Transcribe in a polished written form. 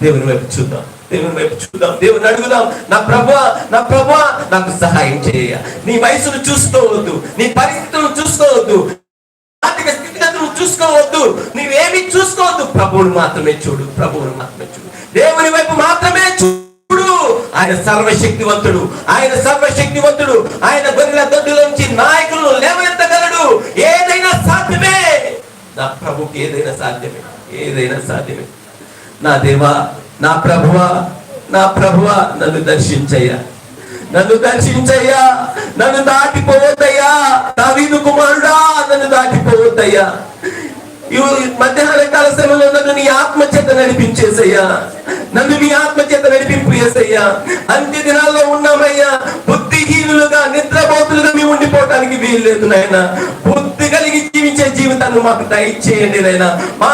దేవుని వైపు చూద్దాం, దేవుని వైపు చూద్దాం, దేవుని అడుగుదాం. నా ప్రభువా, నా ప్రభువా, నాకు సహాయం చేయ. నీ వయసును చూసుకోవద్దు, నీ పరిస్థితులను చూసుకోవద్దు, ఆర్థిక స్థితిగతులను చూసుకోవద్దు, నీవేమి చూసుకోవద్దు. ప్రభువుని మాత్రమే చూడు, ప్రభువుని మాత్రమే చూడు, దేవుని వైపు మాత్రమే చూడు. ఆయన సర్వశక్తివంతుడు, ఆయన సర్వశక్తివంతుడు. ఆయన గొర్రెల దొడ్డులోంచి నాయకులను లేవనెత్తగలడు. ఏదైనా సాధ్యమే. నా ప్రభుకి ఏదైనా సాధ్యమే, ఏదైనా సాధ్యమే. నా దేవా, నా ప్రభువా, నా ప్రభువా, నన్ను దర్శించయ్యా, నన్ను దర్శించయ్యా, నన్ను దాటిపోవద్దయ్యా. దావీదు కుమారుడా, నన్ను దాటిపోవద్దయ్యా. మధ్యాహ్న కాల సమయంలో నన్ను నీ ఆత్మ చేత నడిపించేసయ్యా, నన్ను నీ ఆత్మ చేత నడిపింపు చేసయ్యా. అంత్య దినాల్లో ఉన్నామయ్యా. బుద్ధిహీనులుగా, నిద్రపోతులుగా మేము ఉండిపోవటానికి వీల్లేదు నాయన. బుద్ధి కలిగి జీవించే జీవితాన్ని మాకు దయచేయండి నాయన. మా